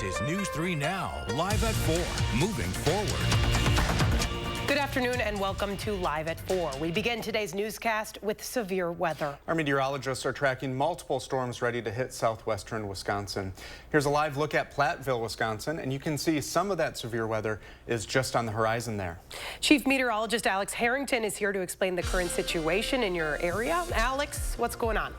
This is News 3 Now, live at 4, moving forward. Good afternoon and welcome to Live at 4. We begin today's newscast with severe weather. Our meteorologists are tracking multiple storms ready to hit southwestern Wisconsin. Here's a live look at Platteville, Wisconsin, and you can see some of that severe weather is just on the horizon there. Chief Meteorologist Alex Harrington is here to explain the current situation in your area. Alex, what's going on?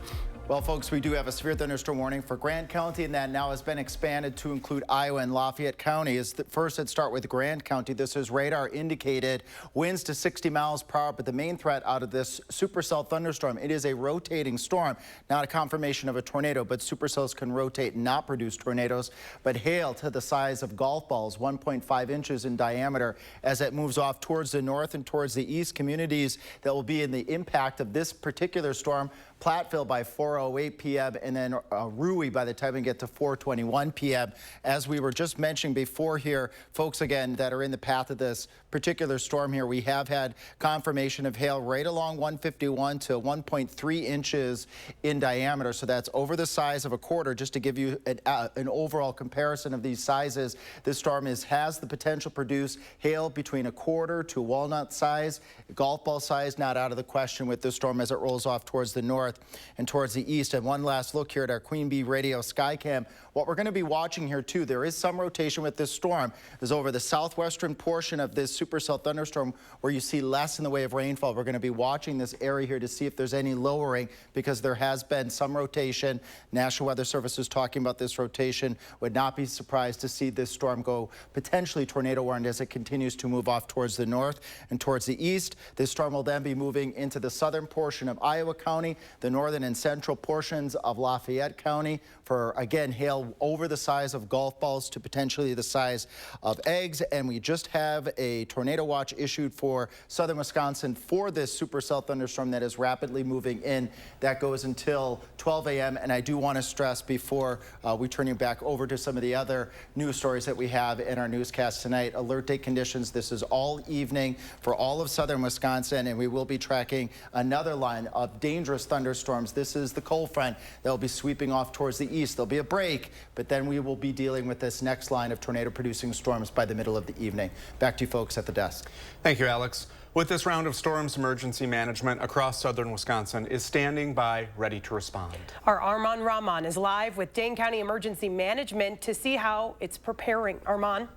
Well, folks, we do have a severe thunderstorm warning for Grant County, and that now has been expanded to include Iowa and Lafayette counties. First, let's start with Grant County. This is radar indicated winds to 60 miles per hour, but the main threat out of this supercell thunderstorm, it is a rotating storm, not a confirmation of a tornado, but supercells can rotate and not produce tornadoes, but hail to the size of golf balls, 1.5 inches in diameter, as it moves off towards the north and towards the east. Communities that will be in the impact of this particular storm: Platteville by 4:08 p.m. and then Rui by the time we get to 4:21 p.m. As we were just mentioning before here, folks, again, that are in the path of this particular storm here, we have had confirmation of hail right along 151 to 1.3 inches in diameter. So that's over the size of a quarter. Just to give you an overall comparison of these sizes, this storm has the potential to produce hail between a quarter to walnut size. Golf ball size not out of the question with this storm as it rolls off towards the north and towards the east. And one last look here at our Queen Bee Radio Skycam. What we're going to be watching here too, there is some rotation with this storm, is over the southwestern portion of this supercell thunderstorm where you see less in the way of rainfall. We're going to be watching this area here to see if there's any lowering, because there has been some rotation. National Weather Service is talking about this rotation. Would not be surprised to see this storm go potentially tornado warned as it continues to move off towards the north and towards the east. This storm will then be moving into the southern portion of Iowa County, the northern and central portions of Lafayette County for, again, hail over the size of golf balls to potentially the size of eggs. And we just have a tornado watch issued for southern Wisconsin for this supercell thunderstorm that is rapidly moving in. That goes until 12 a.m. And I do want to stress before we turn you back over to some of the other news stories that we have in our newscast tonight. Alert day conditions. This is all evening for all of southern Wisconsin, and we will be tracking another line of dangerous thunderstorms. This is the cold front that will be sweeping off towards the east. There'll be a break, but then we will be dealing with this next line of tornado-producing storms by the middle of the evening. Back to you folks at the desk. Thank you, Alex. With this round of storms, emergency management across southern Wisconsin is standing by, ready to respond. Our Armand Rahman is live with Dane County Emergency Management to see how it's preparing. Armand?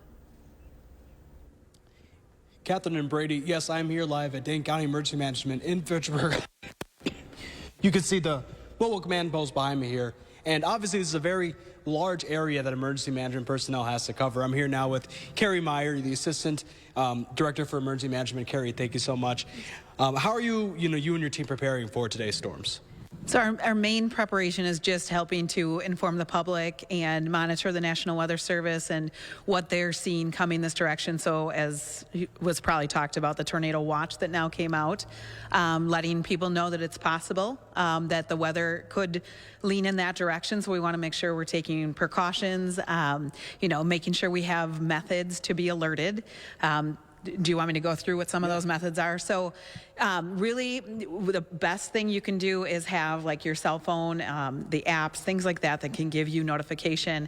Catherine and Brady, yes, I'm here live at Dane County Emergency Management in Fitchburg. You can see the mobile command post behind me here. And obviously, this is a very large area that emergency management personnel has to cover. I'm here now with Carrie Meyer, the Assistant Director for Emergency Management. Carrie, thank you so much. How are you and your team preparing for today's storms? So our main preparation is just helping to inform the public and monitor the National Weather Service and what they're seeing coming this direction. So as was probably talked about, the tornado watch that now came out, letting people know that it's possible, that the weather could lean in that direction. So we want to make sure we're taking precautions, making sure we have methods to be alerted. Do you want me to go through what some of those methods are? So really, the best thing you can do is have like your cell phone, the apps, things like that that can give you notification.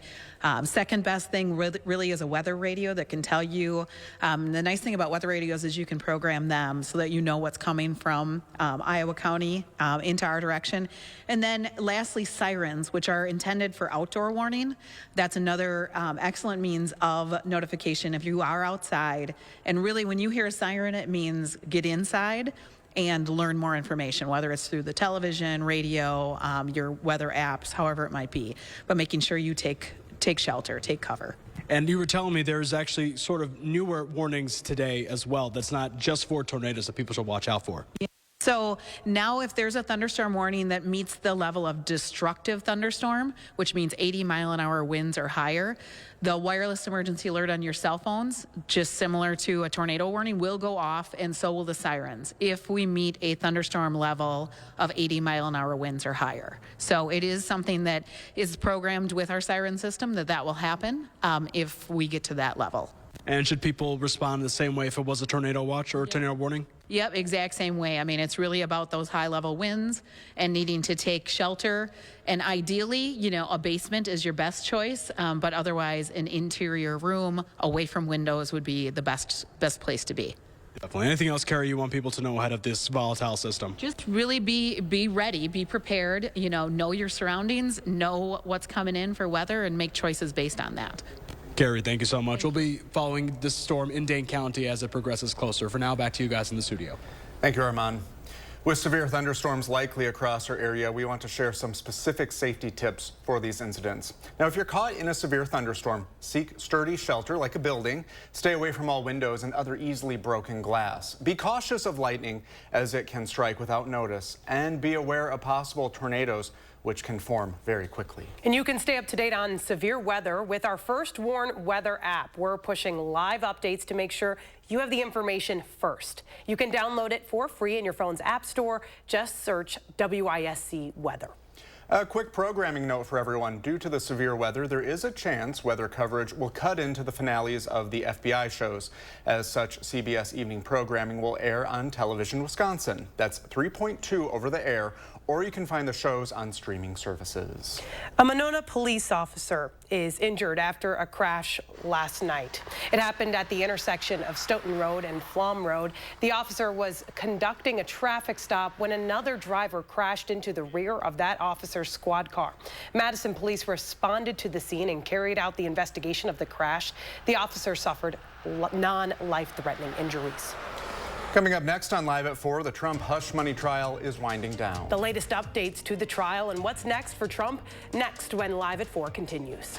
Second best thing really is a weather radio that can tell you. The nice thing about weather radios is you can program them so that you know what's coming from Iowa County into our direction. And then lastly, sirens, which are intended for outdoor warning. That's another excellent means of notification if you are outside. And really, when you hear a siren, it means get inside and learn more information, whether it's through the television, radio, your weather apps, however it might be. But making sure you take shelter, take cover. And you were telling me there's actually sort of newer warnings today as well. That's not just for tornadoes that people should watch out for. Yeah. So now if there's a thunderstorm warning that meets the level of destructive thunderstorm, which means 80-mile-an-hour winds or higher, the wireless emergency alert on your cell phones, just similar to a tornado warning, will go off, and so will the sirens if we meet a thunderstorm level of 80-mile-an-hour winds or higher. So it is something that is programmed with our siren system that will happen if we get to that level. And should people respond the same way if it was a tornado watch or a tornado warning? Yep, exact same way. I mean, it's really about those high-level winds and needing to take shelter. And ideally, you know, a basement is your best choice, but otherwise an interior room away from windows would be the best place to be. Definitely. Anything else, Carrie, you want people to know ahead of this volatile system? Just really be ready, be prepared, you know your surroundings, know what's coming in for weather, and make choices based on that. Carrie, thank you so much. We'll be following this storm in Dane County as it progresses closer. For now, back to you guys in the studio. Thank you, Armand. With severe thunderstorms likely across our area, we want to share some specific safety tips for these incidents. Now, if you're caught in a severe thunderstorm, seek sturdy shelter like a building. Stay away from all windows and other easily broken glass. Be cautious of lightning as it can strike without notice, and be aware of possible tornadoes, which can form very quickly. And you can stay up to date on severe weather with our First Warn Weather app. We're pushing live updates to make sure you have the information first. You can download it for free in your phone's app store. Just search WISC Weather. A quick programming note for everyone. Due to the severe weather, there is a chance weather coverage will cut into the finales of the FBI shows. As such, CBS evening programming will air on Television Wisconsin. That's 3.2 over the air, or you can find the shows on streaming services. A Monona police officer is injured after a crash last night. It happened at the intersection of Stoughton Road and Flom Road. The officer was conducting a traffic stop when another driver crashed into the rear of that officer's squad car. Madison police responded to the scene and carried out the investigation of the crash. The officer suffered non-life-threatening injuries. Coming up next on Live at 4, the Trump hush money trial is winding down. The latest updates to the trial and what's next for Trump, next when Live at 4 continues.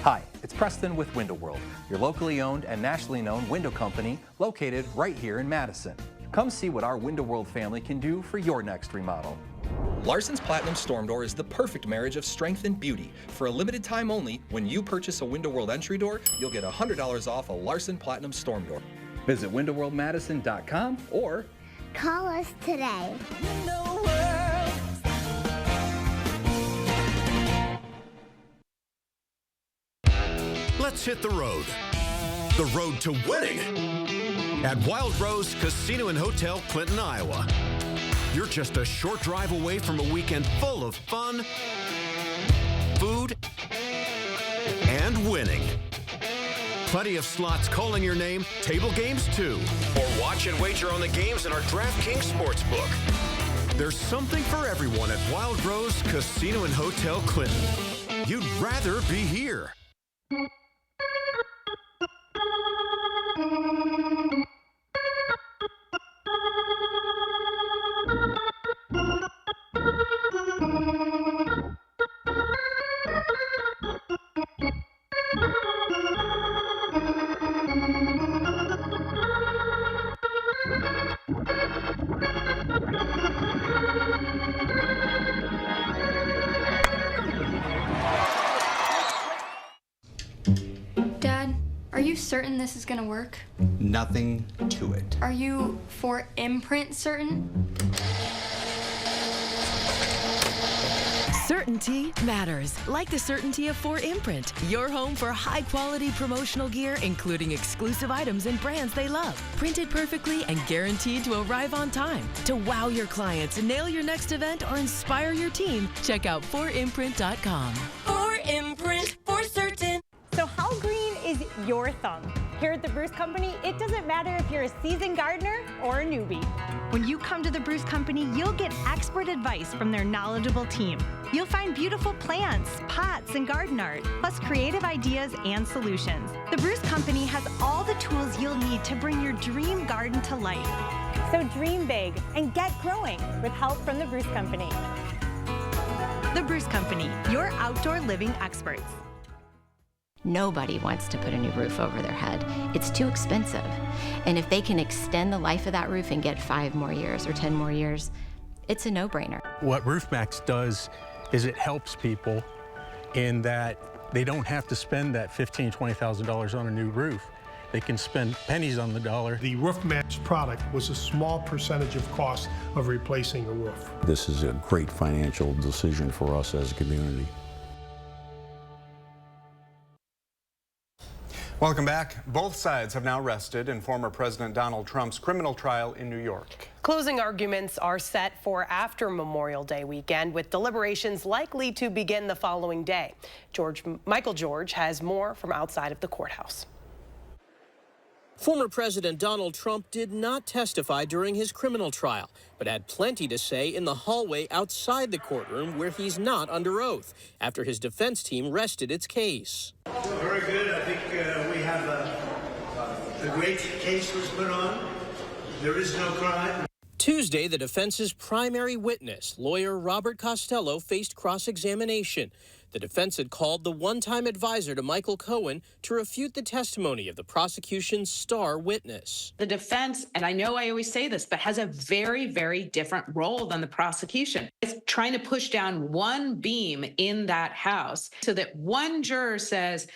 Hi, it's Preston with Window World, your locally owned and nationally known window company located right here in Madison. Come see what our Window World family can do for your next remodel. Larson's Platinum Storm Door is the perfect marriage of strength and beauty. For a limited time only, when you purchase a Window World entry door, you'll get $100 off a Larson Platinum Storm Door. Visit windowworldmadison.com or call us today. Let's hit the road. The road to winning at Wild Rose Casino and Hotel, Clinton, Iowa. You're just a short drive away from a weekend full of fun, food, and winning. Plenty of slots calling your name, table games too. Or watch and wager on the games in our DraftKings Sportsbook. There's something for everyone at Wild Rose Casino and Hotel, Clinton. You'd rather be here. Dad, are you certain this is gonna work? Nothing to it. Are you for imprint certain? Certainty matters, like the certainty of 4imprint, your home for high-quality promotional gear, including exclusive items and brands they love. Printed perfectly and guaranteed to arrive on time. To wow your clients, nail your next event, or inspire your team, check out 4imprint.com. 4imprint, for certain. So how green is your thumb? Here at the Bruce Company, it doesn't matter if you're a seasoned gardener or a newbie. When you come to the Bruce Company, you'll get expert advice from their knowledgeable team. You'll find beautiful plants, pots, and garden art, plus creative ideas and solutions. The Bruce Company has all the tools you'll need to bring your dream garden to life. So dream big and get growing with help from the Bruce Company. The Bruce Company, your outdoor living experts. Nobody wants to put a new roof over their head. It's too expensive. And if they can extend the life of that roof and get 5 more years or 10 more years, it's a no-brainer. What RoofMax does is it helps people in that they don't have to spend that $15,000, $20,000 on a new roof. They can spend pennies on the dollar. The RoofMax product was a small percentage of cost of replacing a roof. This is a great financial decision for us as a community. Welcome back. Both sides have now rested in former President Donald Trump's criminal trial in New York. Closing arguments are set for after Memorial Day weekend, with deliberations likely to begin the following day. Michael George has more from outside of the courthouse. Former President Donald Trump did not testify during his criminal trial, but had plenty to say in the hallway outside the courtroom where he's not under oath, after his defense team rested its case. Very good. I think we have a great case was put on. There is no crime. Tuesday, the defense's primary witness, lawyer Robert Costello, faced cross-examination. The defense had called the one-time advisor to Michael Cohen to refute the testimony of the prosecution's star witness. The defense, and I know I always say this, but has a very, very different role than the prosecution. It's trying to push down one beam in that house so that one juror says,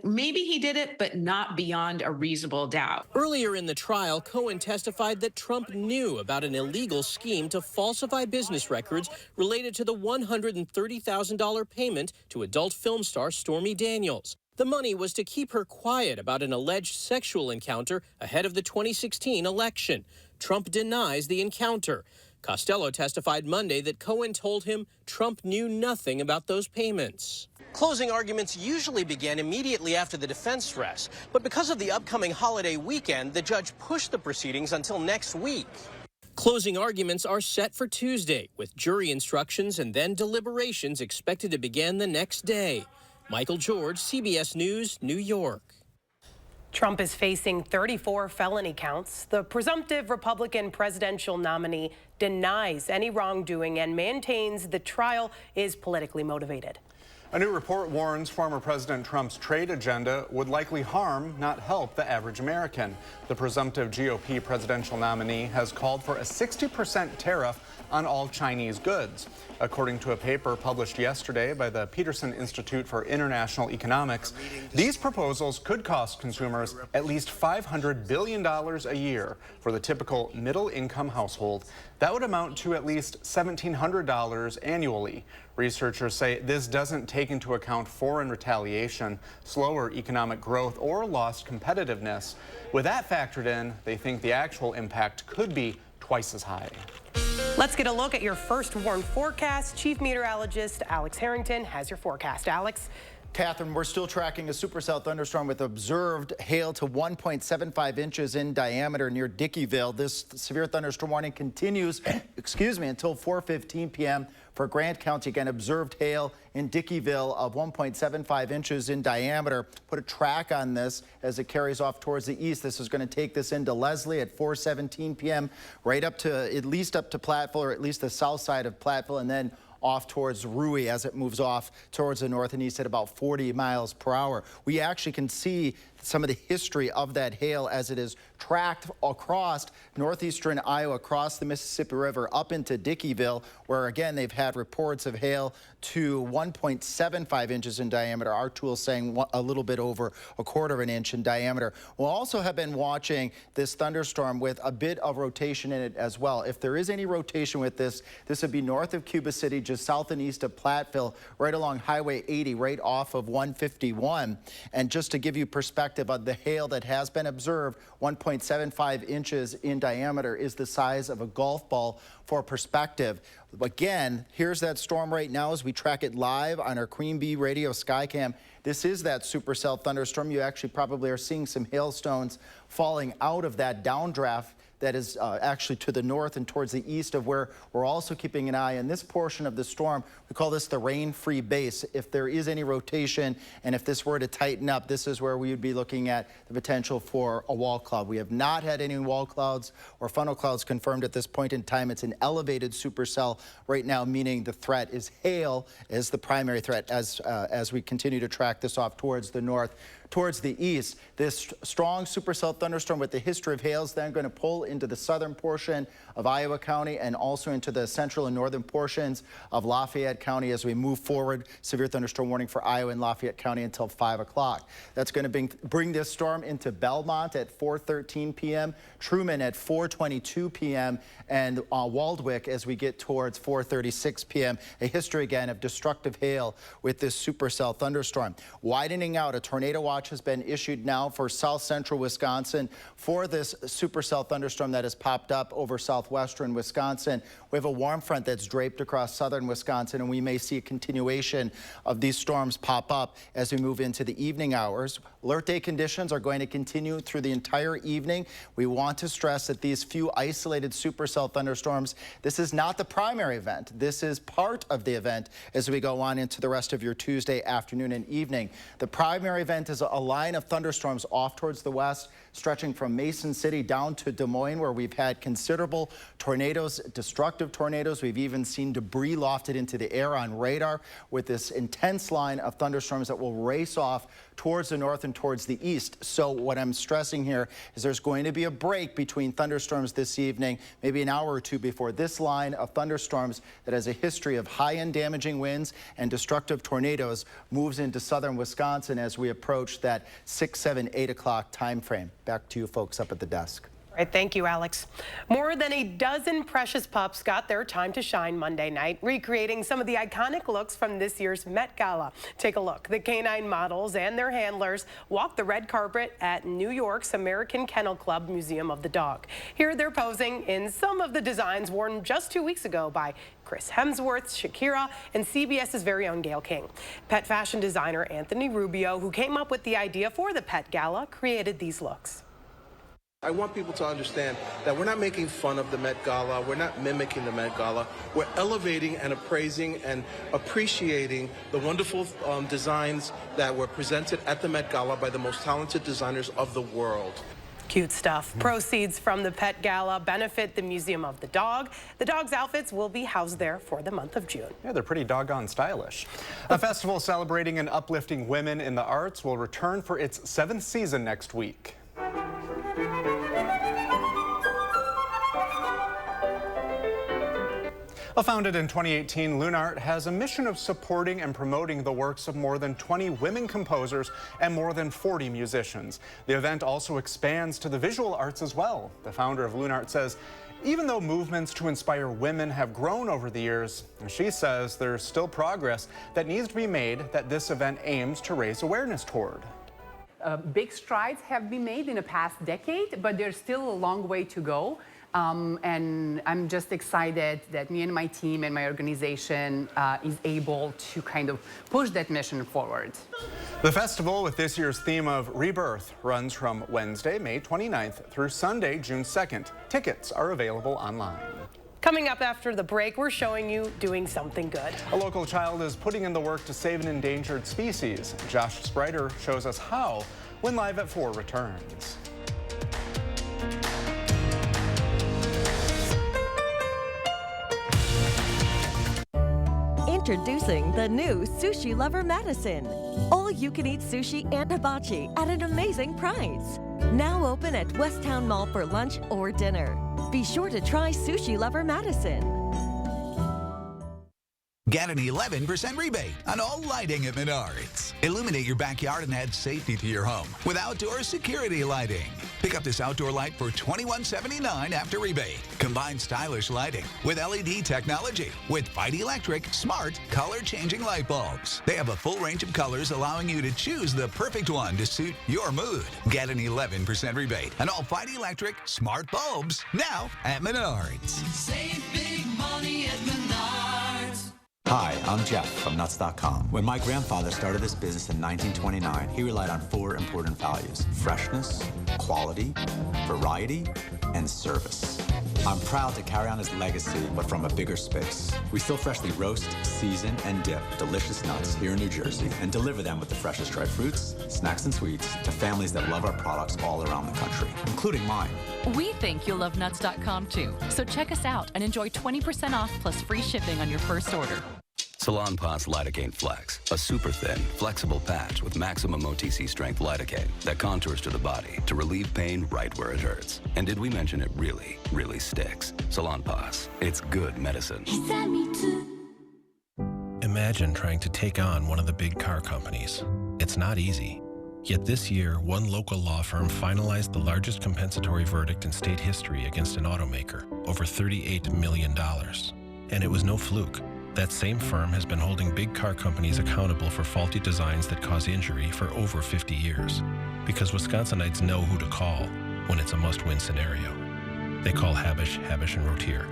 maybe he did it, but not beyond a reasonable doubt. Earlier in the trial, Cohen testified that Trump knew about an illegal scheme to falsify business records related to the $130,000 payment to adult film star Stormy Daniels. The money was to keep her quiet about an alleged sexual encounter ahead of the 2016 election. Trump denies the encounter. Costello testified Monday that Cohen told him Trump knew nothing about those payments. Closing arguments usually begin immediately after the defense rests, but because of the upcoming holiday weekend, the judge pushed the proceedings until next week. Closing arguments are set for Tuesday, with jury instructions and then deliberations expected to begin the next day. Michael George, CBS News, New York. Trump is facing 34 felony counts. The presumptive Republican presidential nominee denies any wrongdoing and maintains the trial is politically motivated. A new report warns former President Trump's trade agenda would likely harm, not help, the average American. The presumptive GOP presidential nominee has called for a 60% tariff on all Chinese goods. According to a paper published yesterday by the Peterson Institute for International Economics, these proposals could cost consumers at least $500 billion a year for the typical middle-income household. That would amount to at least $1,700 annually. Researchers say this doesn't take into account foreign retaliation, slower economic growth, or lost competitiveness. With that factored in, they think the actual impact could be twice as high. Let's get a look at your first warned forecast. Chief Meteorologist Alex Harrington has your forecast. Alex. Catherine, we're still tracking a supercell thunderstorm with observed hail to 1.75 inches in diameter near Dickeyville. This severe thunderstorm warning continues, until 4:15 p.m. for Grant County. Again, observed hail in Dickeyville of 1.75 inches in diameter. Put a track on this as it carries off towards the east. This is going to take this into Leslie at 4:17 p.m. right up to at least up to Platteville, or at least the south side of Platteville, and then off towards Rui as it moves off towards the north and east at about 40 miles per hour. We actually can see some of the history of that hail as it is tracked across northeastern Iowa, across the Mississippi River, up into Dickeyville, where again they've had reports of hail to 1.75 inches in diameter. Our tool saying a little bit over a quarter of an inch in diameter. We'll also have been watching this thunderstorm with a bit of rotation in it as well. If there is any rotation with this, this would be north of Cuba City, just south and east of Platteville, right along Highway 80, right off of 151. And just to give you perspective of the hail that has been observed, 1.75 inches in diameter is the size of a golf ball. For perspective, again, here's that storm right now as we track it live on our Queen Bee Radio Skycam. This is that supercell thunderstorm. You actually probably are seeing some hailstones falling out of that downdraft that is actually to the north and towards the east of where we're also keeping an eye on this portion of the storm. We call this the rain-free base. If there is any rotation and if this were to tighten up, this is where we would be looking at the potential for a wall cloud. We have not had any wall clouds or funnel clouds confirmed at this point in time. It's an elevated supercell right now, meaning the threat is hail as the primary threat as we continue to track this off towards the north. Towards the east, this strong supercell thunderstorm with the history of hail is then going to pull into the southern portion of Iowa County and also into the central and northern portions of Lafayette County as we move forward. Severe thunderstorm warning for Iowa and Lafayette County until 5 o'clock. That's going to bring this storm into Belmont at 4:13 p.m., Truman at 4:22 p.m., and Waldwick as we get towards 4:36 p.m. A history again of destructive hail with this supercell thunderstorm. Widening out, a tornado watch watch has been issued now for south central Wisconsin for this supercell thunderstorm that has popped up over southwestern Wisconsin. We have a warm front that's draped across southern Wisconsin, and we may see a continuation of these storms pop up as we move into the evening hours. Alert day conditions are going to continue through the entire evening. We want to stress that these few isolated supercell thunderstorms, this is not the primary event. This is part of the event as we go on into the rest of your Tuesday afternoon and evening. The primary event is a line of thunderstorms off towards the west, stretching from Mason City down to Des Moines, where we've had considerable tornadoes, destructive tornadoes. We've even seen debris lofted into the air on radar with this intense line of thunderstorms that will race off towards the north and towards the east. So what I'm stressing here is there's going to be a break between thunderstorms this evening, maybe an hour or two before this line of thunderstorms that has a history of high-end damaging winds and destructive tornadoes moves into southern Wisconsin as we approach that 6, 7, 8 o'clock time frame. Back to you folks up at the desk. All right, thank you, Alex. More than a dozen precious pups got their time to shine Monday night, recreating some of the iconic looks from this year's Met Gala. Take a look. The canine models and their handlers walked the red carpet at New York's American Kennel Club Museum of the Dog. Here they're posing in some of the designs worn just 2 weeks ago by Chris Hemsworth, Shakira, and CBS's very own Gayle King. Pet fashion designer Anthony Rubio, who came up with the idea for the Pet Gala, created these looks. I want people to understand that we're not making fun of the Met Gala. We're not mimicking the Met Gala. We're elevating and appraising and appreciating the wonderful designs that were presented at the Met Gala by the most talented designers of the world. Cute stuff. Proceeds from the Pet Gala benefit the Museum of the Dog. The dog's outfits will be housed there for the month of June. Yeah, they're pretty doggone stylish. A festival celebrating and uplifting women in the arts will return for its 7th season next week. Founded in 2018, Lunart has a mission of supporting and promoting the works of more than 20 women composers and more than 40 musicians. The event also expands to the visual arts as well. The founder of Lunart says, even though movements to inspire women have grown over the years, she says there's still progress that needs to be made that this event aims to raise awareness toward. Big strides have been made in the past decade, but there's still a long way to go. And I'm just excited that me and my team and my organization is able to kind of push that mission forward. The festival, with this year's theme of rebirth, runs from Wednesday, May 29th through Sunday, June 2nd. Tickets are available online. Coming up after the break, we're showing you doing something good. A local child is putting in the work to save an endangered species. Josh Sprider shows us how when Live at 4 returns. Introducing the new Sushi Lover Madison. All you can eat sushi and hibachi at an amazing price. Now open at Westtown Mall for lunch or dinner. Be sure to try Sushi Lover Madison. Get an 11% rebate on all lighting at Menards. Illuminate your backyard and add safety to your home with outdoor security lighting. Pick up this outdoor light for $21.79 after rebate. Combine stylish lighting with LED technology with Fight Electric smart color-changing light bulbs. They have a full range of colors allowing you to choose the perfect one to suit your mood. Get an 11% rebate on all Fight Electric smart bulbs now at Menards. Save big money at Menards. Hi, I'm Jeff from Nuts.com. When my grandfather started this business in 1929, he relied on 4 important values: freshness, quality, variety, and service. I'm proud to carry on his legacy, but from a bigger space. We still freshly roast, season, and dip delicious nuts here in New Jersey and deliver them with the freshest dried fruits, snacks, and sweets to families that love our products all around the country, including mine. We think you'll love Nuts.com too, so check us out and enjoy 20% off plus free shipping on your first order. Salonpas Lidocaine Flex, a super thin, flexible patch with maximum OTC strength lidocaine that contours to the body to relieve pain right where it hurts. And did we mention it really, really sticks? Salonpas, it's good medicine. Imagine trying to take on one of the big car companies. It's not easy. Yet this year, one local law firm finalized the largest compensatory verdict in state history against an automaker, over $38 million. And it was no fluke. That same firm has been holding big car companies accountable for faulty designs that cause injury for over 50 years. Because Wisconsinites know who to call when it's a must-win scenario. They call Habish, Habish & Rotier.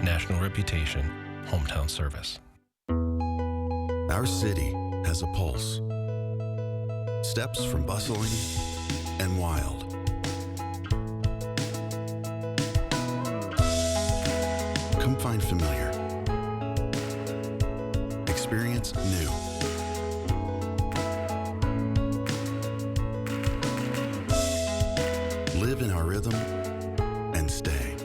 National reputation, hometown service. Our city has a pulse. Steps from bustling and wild. Come find familiar. Experience new. Live in our rhythm and stay.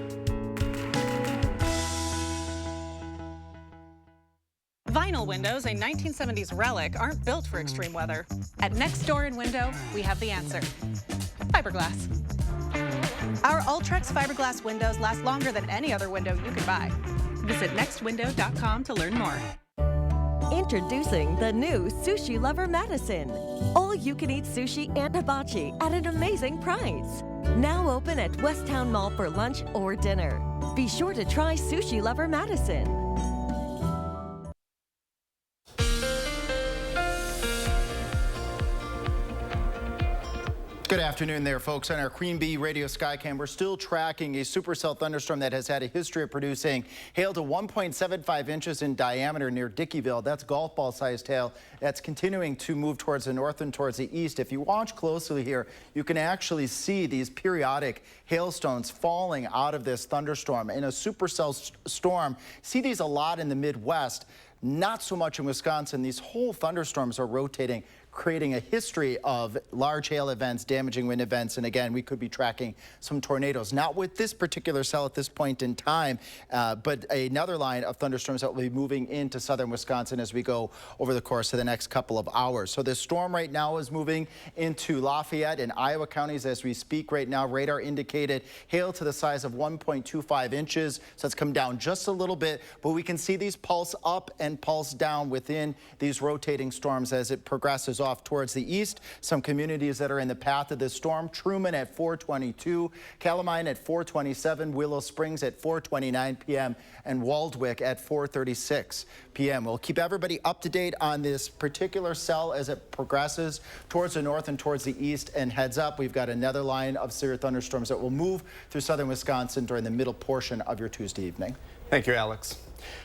Vinyl windows, a 1970s relic, aren't built for extreme weather. At Next Door & Window, we have the answer. Fiberglass. Our Ultrex fiberglass windows last longer than any other window you could buy. Visit nextwindow.com to learn more. Introducing the new Sushi Lover Madison. All you can eat sushi and hibachi at an amazing price. Now open at Westtown Mall for lunch or dinner. Be sure to try Sushi Lover Madison. Good afternoon there, folks. On our Queen Bee Radio Skycam, we're still tracking a supercell thunderstorm that has had a history of producing hail to 1.75 inches in diameter near Dickeyville. That's golf ball-sized hail. That's continuing to move towards the north and towards the east. If you watch closely here, you can actually see these periodic hailstones falling out of this thunderstorm. In a supercell storm, see these a lot in the Midwest, not so much in Wisconsin. These whole thunderstorms are rotating, creating a history of large hail events, damaging wind events, and again, we could be tracking some tornadoes. Not with this particular cell at this point in time, but another line of thunderstorms that will be moving into southern Wisconsin as we go over the course of the next couple of hours. So this storm right now is moving into Lafayette and Iowa counties as we speak right now. Radar indicated hail to the size of 1.25 inches, so it's come down just a little bit, but we can see these pulse up and pulse down within these rotating storms as it progresses off towards the east. Some communities that are in the path of this storm: Truman at 4:22, Calamine at 4:27, Willow Springs at 4:29 p.m., and Waldwick at 4:36 p.m. We'll keep everybody up to date on this particular cell as it progresses towards the north and towards the east. And heads up, we've got another line of severe thunderstorms that will move through southern Wisconsin during the middle portion of your Tuesday evening. Thank you, Alex.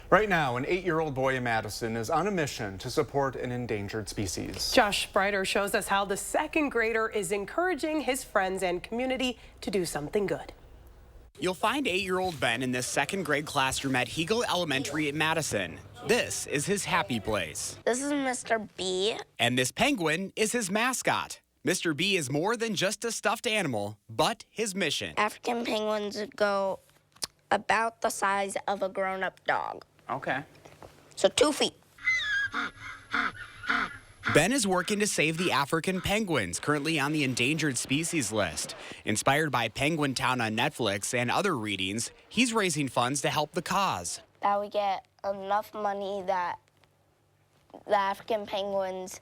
Right now, an 8-year-old boy in Madison is on a mission to support an endangered species. Josh Sprider shows us how the second grader is encouraging his friends and community to do something good. You'll find 8-year-old Ben in this second grade classroom at Hegel Elementary in Madison. This is his happy place. This is Mr. B. And this penguin is his mascot. Mr. B is more than just a stuffed animal, but his mission. African penguins go about the size of a grown-up dog. Okay. So 2 feet. Ben is working to save the African penguins, currently on the endangered species list. Inspired by Penguin Town on Netflix and other readings, he's raising funds to help the cause. That we get enough money that the African penguins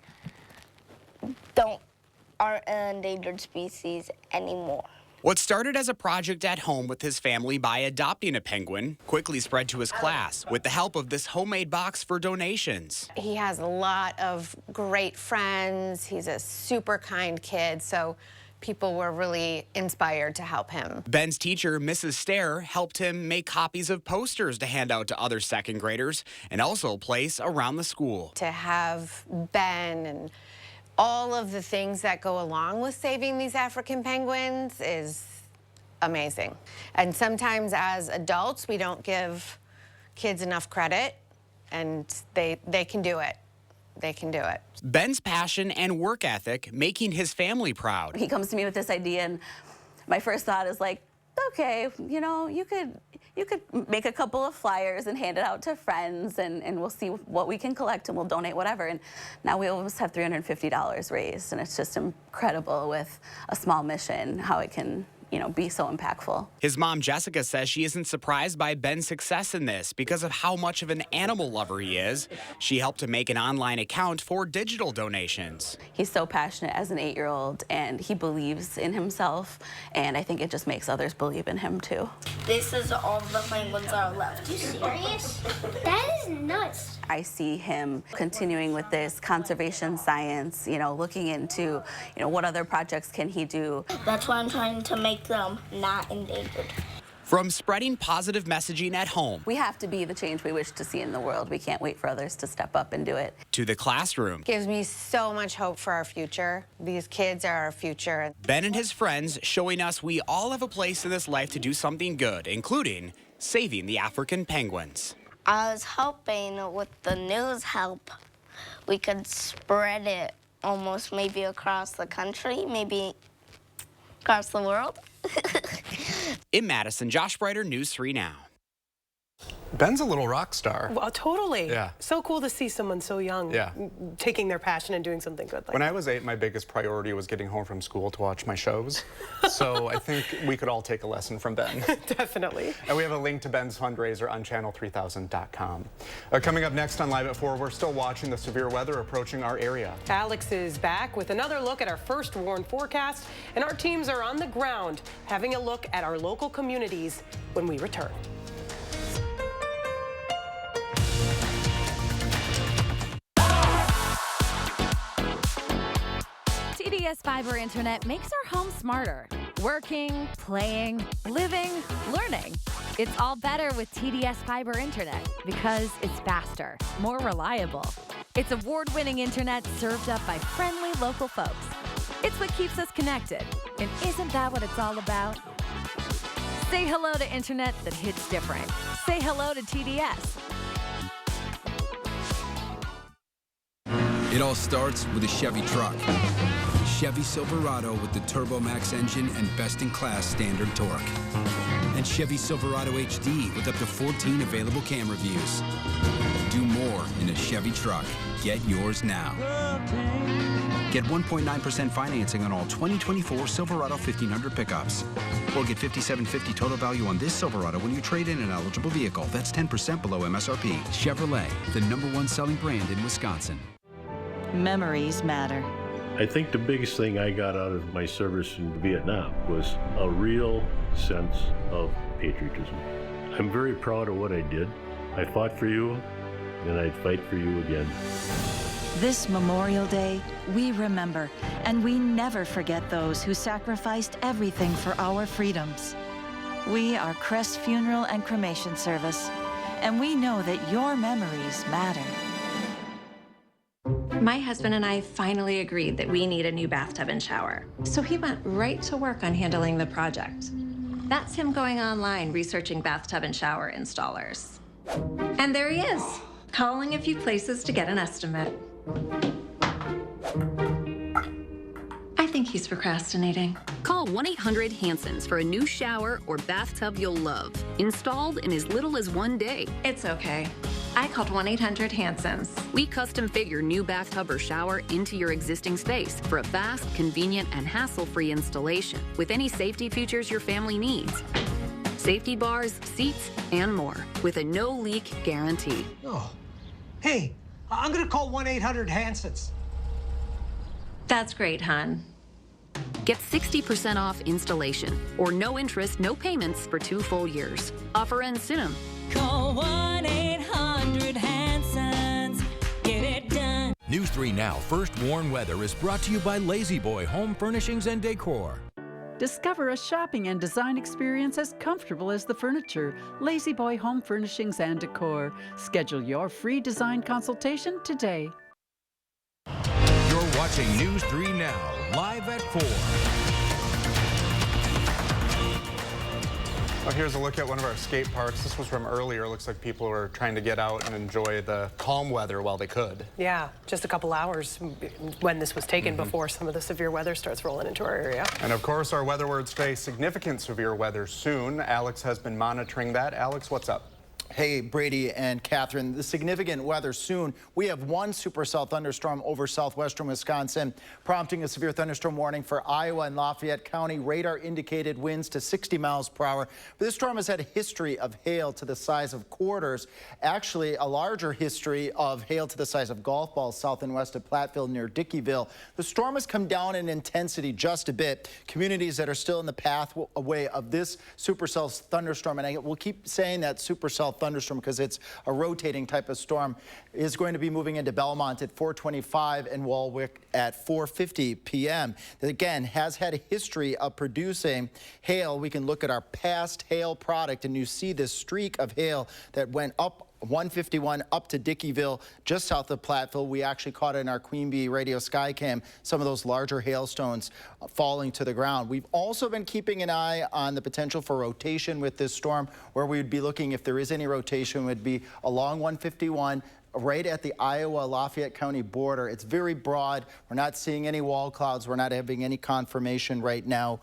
aren't an endangered species anymore. What started as a project at home with his family by adopting a penguin quickly spread to his class with the help of this homemade box for donations. He has a lot of great friends. He's a super kind kid, so people were really inspired to help him. Ben's teacher, Mrs. Stair, helped him make copies of posters to hand out to other second graders and also place around the school. To have Ben and all of the things that go along with saving these African penguins is amazing. And sometimes as adults, we don't give kids enough credit, and they can do it. They can do it. Ben's passion and work ethic making his family proud. He comes to me with this idea, and my first thought is like, okay, you know, you could make a couple of flyers and hand it out to friends, and we'll see what we can collect, and we'll donate whatever. And now we almost have $350 raised, and it's just incredible with a small mission how it can, you know, be so impactful. His mom, Jessica, says she isn't surprised by Ben's success in this because of how much of an animal lover he is. She helped him make an online account for digital donations. He's so passionate as an 8-year-old, and he believes in himself, and I think it just makes others believe in him too. This is all the penguins that are left. Are you serious? That is He's nuts. I see him continuing with this conservation science, looking into, what other projects can he do. That's why I'm trying to make them not endangered. From spreading positive messaging at home. We have to be the change we wish to see in the world. We can't wait for others to step up and do it. To the classroom. Gives me so much hope for our future. These kids are our future. Ben and his friends showing us we all have a place in this life to do something good, including saving the African penguins. I was hoping with the news help, we could spread it almost maybe across the country, maybe across the world. In Madison, Josh Breiter, News 3 Now. Ben's a little rock star. Well, totally. Yeah. So cool to see someone so young taking their passion and doing something good like When that. I was 8, my biggest priority was getting home from school to watch my shows. So I think we could all take a lesson from Ben. Definitely. And we have a link to Ben's fundraiser on channel3000.com. Coming up next on Live at 4, we're still watching the severe weather approaching our area. Alex is back with another look at our first warn forecast, and our teams are on the ground having a look at our local communities when we return. TDS Fiber Internet makes our home smarter. Working, playing, living, learning. It's all better with TDS Fiber Internet because it's faster, more reliable. It's award-winning internet served up by friendly local folks. It's what keeps us connected. And isn't that what it's all about? Say hello to internet that hits different. Say hello to TDS. It all starts with a Chevy truck. Chevy Silverado with the Turbo Max engine and best-in-class standard torque. And Chevy Silverado HD with up to 14 available camera views. Do more in a Chevy truck. Get yours now. Get 1.9% financing on all 2024 Silverado 1500 pickups. Or get $5,750 total value on this Silverado when you trade in an eligible vehicle. That's 10% below MSRP. Chevrolet, the #1 selling brand in Wisconsin. Memories matter. I think the biggest thing I got out of my service in Vietnam was a real sense of patriotism. I'm very proud of what I did. I fought for you, and I'd fight for you again. This Memorial Day, we remember, and we never forget those who sacrificed everything for our freedoms. We are Crest Funeral and Cremation Service, and we know that your memories matter. My husband and I finally agreed that we need a new bathtub and shower. So he went right to work on handling the project. That's him going online researching bathtub and shower installers. And there he is, calling a few places to get an estimate. I think he's procrastinating. Call 1-800-HANSONS for a new shower or bathtub you'll love. Installed in as little as 1 day. It's okay. I called 1-800-HANSONS. We custom fit your new bathtub or shower into your existing space for a fast, convenient, and hassle-free installation with any safety features your family needs. Safety bars, seats, and more with a no-leak guarantee. Oh, hey, I'm gonna call 1-800-HANSONS. That's great, hon. Get 60% off installation or no interest, no payments for 2 full years. Offer ends soon. Call 1-800-HANSONS. Get it done. News 3 Now First Warn Weather is brought to you by Lazy Boy Home Furnishings and Decor. Discover a shopping and design experience as comfortable as the furniture. Lazy Boy Home Furnishings and Decor. Schedule your free design consultation today. You're watching News 3 Now, live at 4. Well, here's a look at one of our skate parks. This was from earlier. Looks like people were trying to get out and enjoy the calm weather while they could. Yeah, just a couple hours when this was taken before some of the severe weather starts rolling into our area. And of course, our weather words today, significant severe weather soon. Alex has been monitoring that. Alex, what's up? Hey, Brady and Catherine, the significant weather soon. We have one supercell thunderstorm over southwestern Wisconsin, prompting a severe thunderstorm warning for Iowa and Lafayette County. Radar indicated winds to 60 miles per hour. But this storm has had a history of hail to the size of quarters. Actually, a larger history of hail to the size of golf balls south and west of Platteville near Dickeyville. The storm has come down in intensity just a bit. Communities that are still in the pathway of this supercell thunderstorm, and I will keep saying that supercell supercell thunderstorm, because it's a rotating type of storm, is going to be moving into Belmont at 4:25 and Walwick at 4:50 p.m. That, again, has had a history of producing hail. We can look at our past hail product, and you see this streak of hail that went up 151 up to Dickeyville, just south of Platteville. We actually caught it in our Queen Bee radio skycam, some of those larger hailstones falling to the ground. We've also been keeping an eye on the potential for rotation with this storm. Where we would be looking, if there is any rotation, would be along 151, right at the Iowa-Lafayette County border. It's very broad. We're not seeing any wall clouds. We're not having any confirmation right now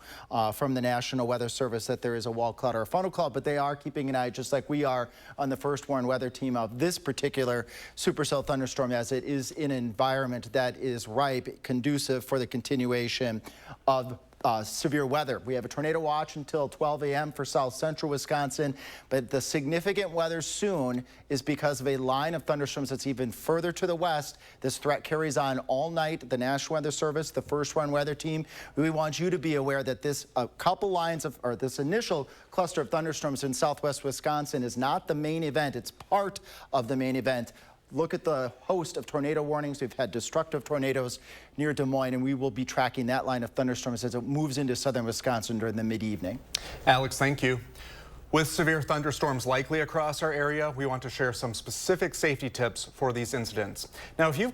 from the National Weather Service that there is a wall cloud or a funnel cloud, but they are keeping an eye, just like we are on the first warned weather team, of this particular supercell thunderstorm, as it is in an environment that is ripe, conducive for the continuation of severe weather. We have a tornado watch until 12 a.m. for south central Wisconsin, but the significant weather soon is because of a line of thunderstorms that's even further to the west. This threat carries on all night. The National Weather Service, the first warned weather team, we want you to be aware that this this initial cluster of thunderstorms in southwest Wisconsin is not the main event. It's part of the main event. Look at the host of tornado warnings. We've had destructive tornadoes near Des Moines, and we will be tracking that line of thunderstorms as it moves into southern Wisconsin during the mid-evening. Alex, thank you. With severe thunderstorms likely across our area, we want to share some specific safety tips for these incidents. Now, if you're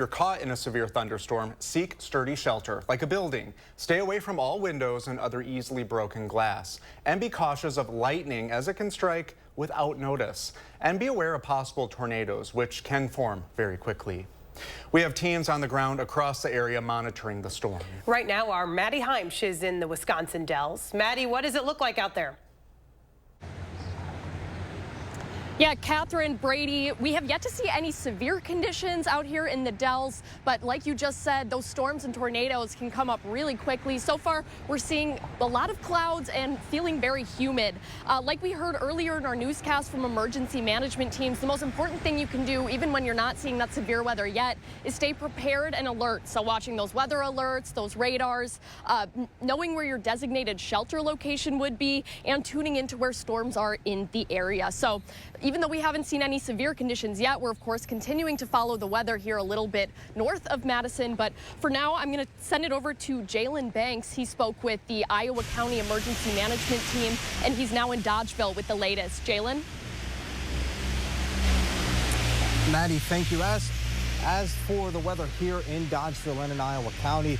caught in a severe thunderstorm, seek sturdy shelter, like a building. Stay away from all windows and other easily broken glass. And be cautious of lightning, as it can strike without notice. And be aware of possible tornadoes, which can form very quickly. We have teams on the ground across the area monitoring the storm. Right now, our Maddie Heimsch is in the Wisconsin Dells. Maddie, what does it look like out there? Yeah, Catherine, Brady, we have yet to see any severe conditions out here in the Dells, but like you just said, those storms and tornadoes can come up really quickly. So far, we're seeing a lot of clouds and feeling very humid. Like we heard earlier in our newscast from emergency management teams, the most important thing you can do, even when you're not seeing that severe weather yet, is stay prepared and alert. So watching those weather alerts, those radars, knowing where your designated shelter location would be, and tuning into where storms are in the area. So even though we haven't seen any severe conditions yet, we're of course continuing to follow the weather here a little bit north of Madison. But for now, I'm going to send it over to Jalen Banks. He spoke with the Iowa County Emergency Management Team, and he's now in Dodgeville with the latest. Jalen? Maddie, thank you. As for the weather here in Dodgeville and in Iowa County,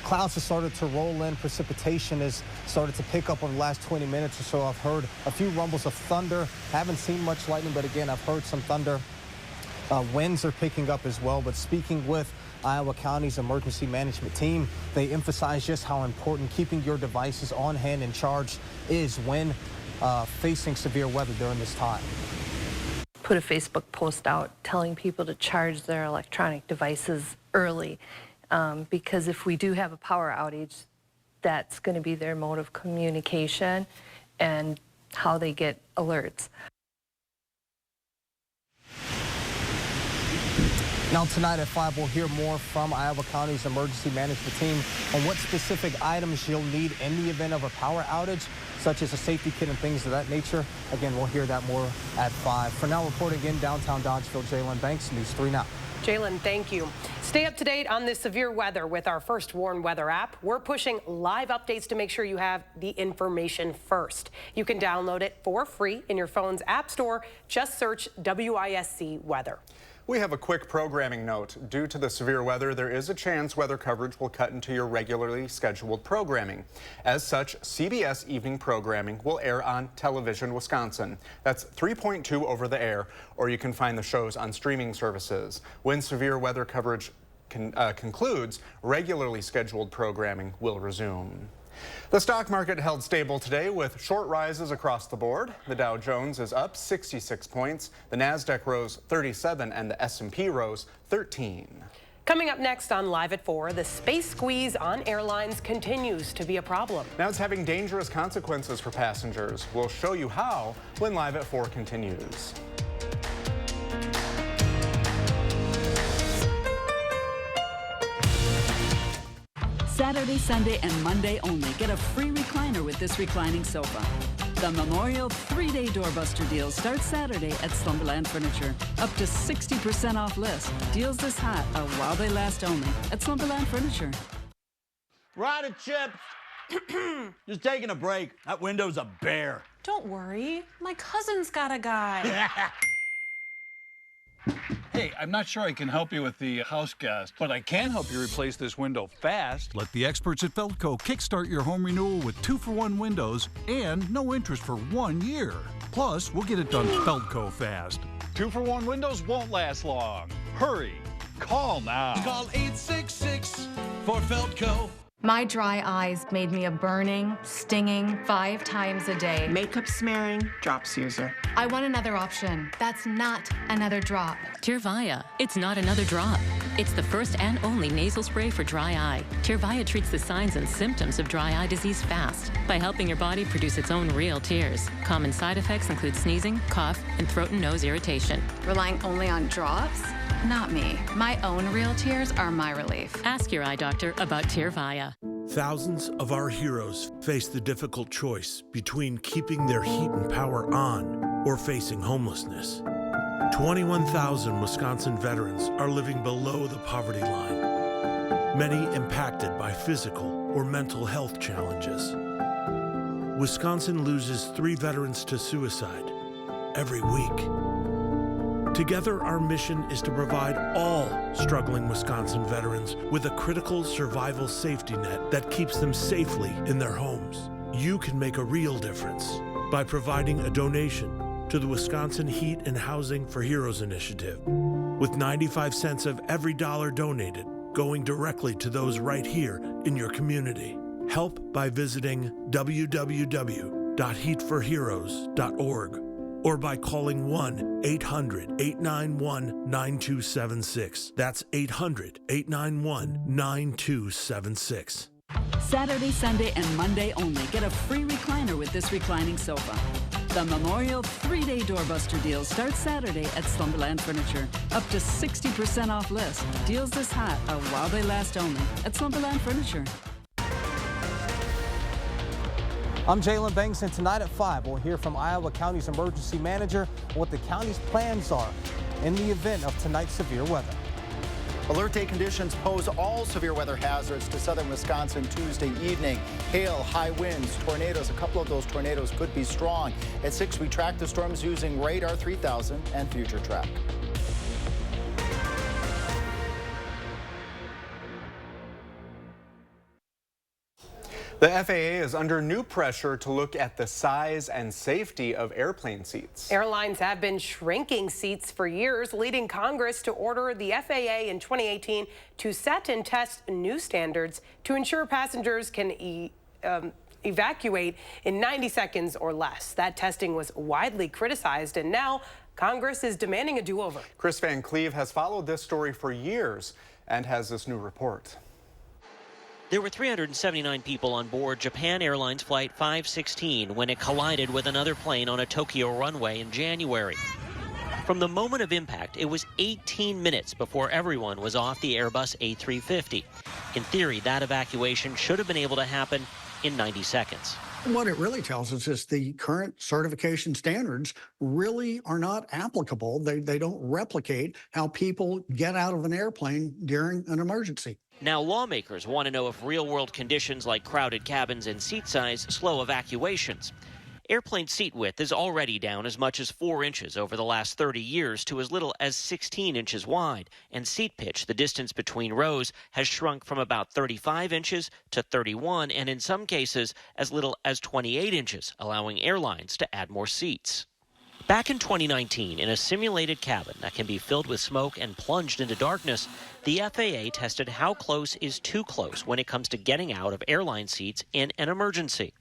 clouds have started to roll in. Precipitation has started to pick up over the last 20 minutes or so. I've heard a few rumbles of thunder. Haven't seen much lightning, but again, I've heard some thunder. Winds are picking up as well. But speaking with Iowa County's emergency management team, they emphasize just how important keeping your devices on hand and charged is when facing severe weather during this time. Put a Facebook post out telling people to charge their electronic devices early. Because if we do have a power outage, that's going to be their mode of communication and how they get alerts. Now tonight at 5, we'll hear more from Iowa County's emergency management team on what specific items you'll need in the event of a power outage, such as a safety kit and things of that nature. Again, we'll hear that more at 5. For now, reporting in downtown Dodgeville, Jalen Banks, News 3 Now. Jalen, thank you. Stay up to date on this severe weather with our First Warn Weather app. We're pushing live updates to make sure you have the information first. You can download it for free in your phone's app store. Just search WISC Weather. We have a quick programming note. Due to the severe weather, there is a chance weather coverage will cut into your regularly scheduled programming. As such, CBS evening programming will air on Television Wisconsin. That's 3.2 over the air, or you can find the shows on streaming services. When severe weather coverage concludes, regularly scheduled programming will resume. The stock market held stable today with short rises across the board. The Dow Jones is up 66 points, the Nasdaq rose 37, and the S&P rose 13. Coming up next on Live at 4, the space squeeze on airlines continues to be a problem. Now it's having dangerous consequences for passengers. We'll show you how when Live at 4 continues. Saturday, Sunday, and Monday only. Get a free recliner with this reclining sofa. The Memorial 3-day doorbuster deal starts Saturday at Slumberland Furniture. Up to 60% off list. Deals this hot are while they last only at Slumberland Furniture. Rider chips. Just taking a break. That window's a bear. Don't worry. My cousin's got a guy. Hey, I'm not sure I can help you with the house gas, but I can help you replace this window fast. Let the experts at Feldco kickstart your home renewal with 2-for-1 windows and no interest for 1 year. Plus, we'll get it done Feldco fast. 2-for-1 windows won't last long. Hurry. Call now. Call 866 for Feldco. My dry eyes made me a burning, stinging 5 times a day. Makeup smearing, drops user. I want another option. That's not another drop. Tyrvaya. It's not another drop. It's the first and only nasal spray for dry eye. Tyrvaya treats the signs and symptoms of dry eye disease fast by helping your body produce its own real tears. Common side effects include sneezing, cough, and throat and nose irritation. Relying only on drops? Not me. My own real tears are my relief. Ask your eye doctor about Tyrvaya. Thousands of our heroes face the difficult choice between keeping their heat and power on or facing homelessness. 21,000 Wisconsin veterans are living below the poverty line, many impacted by physical or mental health challenges. Wisconsin loses 3 veterans to suicide every week. Together, our mission is to provide all struggling Wisconsin veterans with a critical survival safety net that keeps them safely in their homes. You can make a real difference by providing a donation to the Wisconsin Heat and Housing for Heroes initiative, with 95 cents of every dollar donated going directly to those right here in your community. Help by visiting www.heatforheroes.org. or by calling 1-800-891-9276. That's 800-891-9276. Saturday, Sunday, and Monday only. Get a free recliner with this reclining sofa. The Memorial 3-day doorbuster deal starts Saturday at Slumberland Furniture. Up to 60% off list. Deals this hot are while they last only at Slumberland Furniture. I'm Jalen Banks, and tonight at 5, we'll hear from Iowa County's emergency manager what the county's plans are in the event of tonight's severe weather. Alert day conditions pose all severe weather hazards to southern Wisconsin Tuesday evening. Hail, high winds, tornadoes. A couple of those tornadoes could be strong. At 6, we track the storms using Radar 3000 and Future Track. The FAA is under new pressure to look at the size and safety of airplane seats. Airlines have been shrinking seats for years, leading Congress to order the FAA in 2018 to set and test new standards to ensure passengers can evacuate in 90 seconds or less. That testing was widely criticized, and now Congress is demanding a do-over. Chris Van Cleve has followed this story for years and has this new report. There were 379 people on board Japan Airlines Flight 516 when it collided with another plane on a Tokyo runway in January. From the moment of impact, it was 18 minutes before everyone was off the Airbus A350. In theory, that evacuation should have been able to happen in 90 seconds. What it really tells us is the current certification standards really are not applicable. They don't replicate how people get out of an airplane during an emergency. Now lawmakers want to know if real-world conditions like crowded cabins and seat size slow evacuations. Airplane seat width is already down as much as 4 inches over the last 30 years to as little as 16 inches wide. And seat pitch, the distance between rows, has shrunk from about 35 inches to 31, and in some cases as little as 28 inches, allowing airlines to add more seats. Back in 2019, in a simulated cabin that can be filled with smoke and plunged into darkness, the FAA tested how close is too close when it comes to getting out of airline seats in an emergency.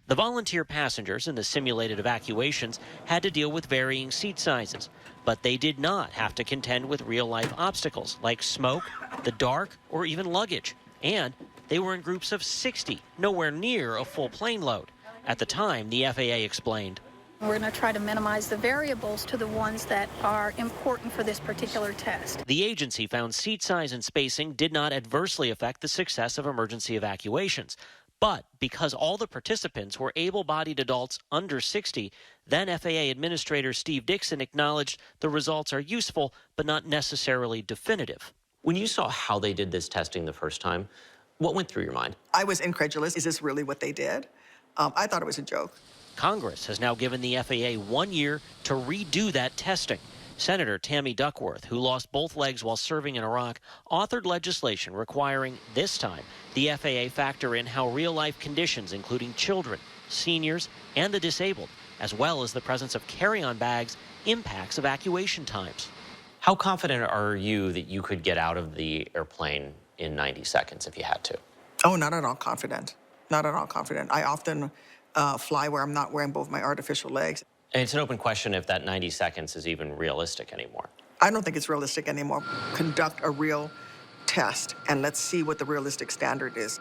The volunteer passengers in the simulated evacuations had to deal with varying seat sizes, but they did not have to contend with real-life obstacles like smoke, the dark, or even luggage. And they were in groups of 60, nowhere near a full plane load. At the time, the FAA explained, "We're going to try to minimize the variables to the ones that are important for this particular test." The agency found seat size and spacing did not adversely affect the success of emergency evacuations. But because all the participants were able-bodied adults under 60, then FAA Administrator Steve Dixon acknowledged the results are useful but not necessarily definitive. When you saw how they did this testing the first time, what went through your mind? I was incredulous. Is this really what they did? I thought it was a joke. Congress has now given the FAA 1 year to redo that testing. Senator Tammy Duckworth, who lost both legs while serving in Iraq, authored legislation requiring, this time, the FAA factor in how real-life conditions, including children, seniors, and the disabled, as well as the presence of carry-on bags, impacts evacuation times. How confident are you that you could get out of the airplane in 90 seconds if you had to? Oh, not at all confident. Not at all confident. I often fly where I'm not wearing both my artificial legs. And it's an open question if that 90 seconds is even realistic anymore. I don't think it's realistic anymore. Conduct a real test, and let's see what the realistic standard is.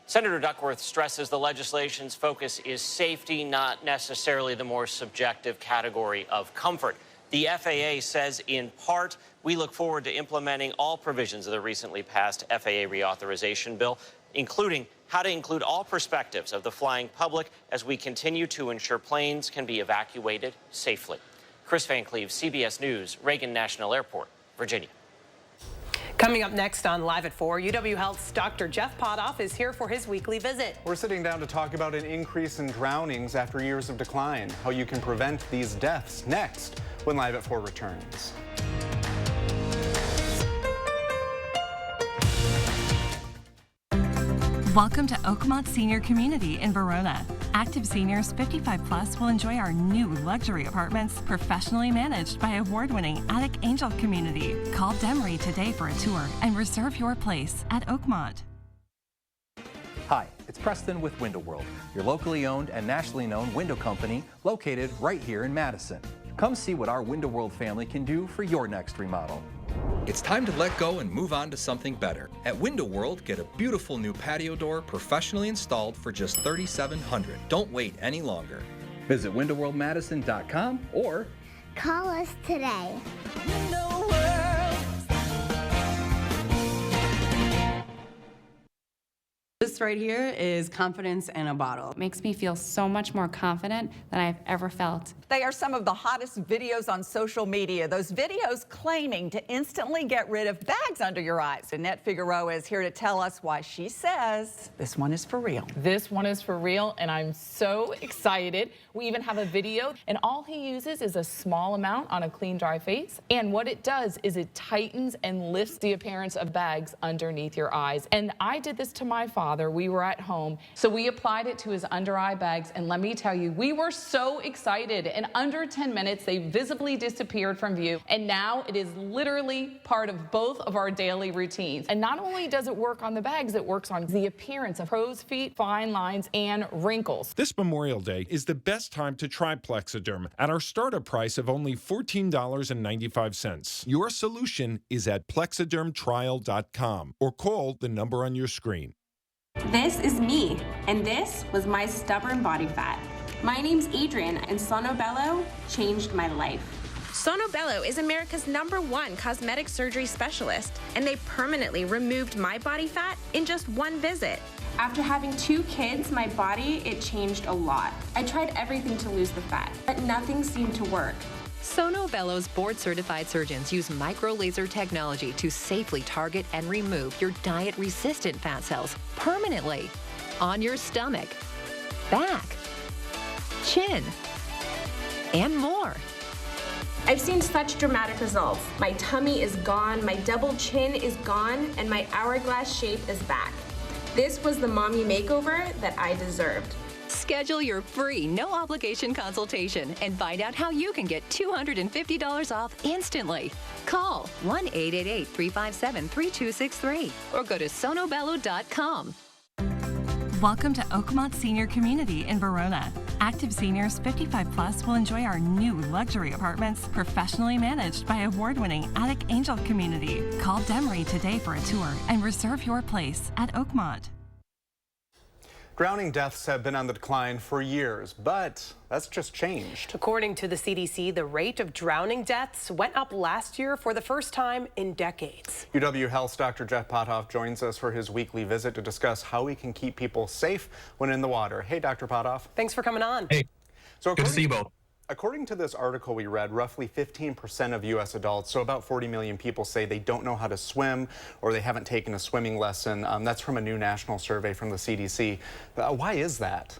Senator Duckworth stresses the legislation's focus is safety, not necessarily the more subjective category of comfort. The FAA says, in part, we look forward to implementing all provisions of the recently passed FAA reauthorization bill, including how to include all perspectives of the flying public as we continue to ensure planes can be evacuated safely. Chris Van Cleve, CBS News, Reagan National Airport, Virginia. Coming up next on Live at 4, UW Health's Dr. Jeff Potoff is here for his weekly visit. We're sitting down to talk about an increase in drownings after years of decline, how you can prevent these deaths next when Live at 4 returns. Welcome to Oakmont Senior Community in Verona. Active seniors 55 plus will enjoy our new luxury apartments, professionally managed by award-winning Attic Angel Community. Call Demery today for a tour and reserve your place at Oakmont. Hi, it's Preston with Window World, your locally owned and nationally known window company located right here in Madison. Come see what our Window World family can do for your next remodel. It's time to let go and move on to something better. At Window World, get a beautiful new patio door professionally installed for just $3,700. Don't wait any longer. Visit windowworldmadison.com or call us today. This right here is confidence in a bottle. It makes me feel so much more confident than I've ever felt. They are some of the hottest videos on social media. Those videos claiming to instantly get rid of bags under your eyes. Annette Figueroa is here to tell us why she says this one is for real. This one is for real, and I'm so excited. We even have a video, and all he uses is a small amount on a clean, dry face. And what it does is it tightens and lifts the appearance of bags underneath your eyes. And I did this to my father. We were at home, so we applied it to his under eye bags, and let me tell you, we were so excited. In under 10 minutes, they visibly disappeared from view, and now it is literally part of both of our daily routines. And not only does it work on the bags, it works on the appearance of crow's feet, fine lines, and wrinkles. This Memorial Day is the best time to try Plexiderm at our startup price of only $14.95. Your solution is at plexidermtrial.com or call the number on your screen. This is me, and this was my stubborn body fat. My name's Adrian, and Sonobello changed my life. Sonobello is America's #1 cosmetic surgery specialist, and they permanently removed my body fat in just one visit. After having 2 kids, my body, it changed a lot. I tried everything to lose the fat, but nothing seemed to work. Sonobello's board-certified surgeons use micro-laser technology to safely target and remove your diet-resistant fat cells permanently on your stomach, back, chin, and more. I've seen such dramatic results. My tummy is gone, my double chin is gone, and my hourglass shape is back. This was the mommy makeover that I deserved. Schedule your free, no-obligation consultation and find out how you can get $250 off instantly. Call 1-888-357-3263 or go to sonobello.com. Welcome to Oakmont Senior Community in Verona. Active seniors 55 plus will enjoy our new luxury apartments, professionally managed by award-winning Attic Angel Community. Call Demery today for a tour and reserve your place at Oakmont. Drowning deaths have been on the decline for years, but that's just changed. According to the CDC, the rate of drowning deaths went up last year for the first time in decades. UW Health's Dr. Jeff Potthoff joins us for his weekly visit to discuss how we can keep people safe when in the water. Hey, Dr. Potthoff. Thanks for coming on. Hey, so good to see you both. According to this article we read, roughly 15% of U.S. adults, so about 40 million people, say they don't know how to swim or they haven't taken a swimming lesson. That's from a new national survey from the CDC. Why is that?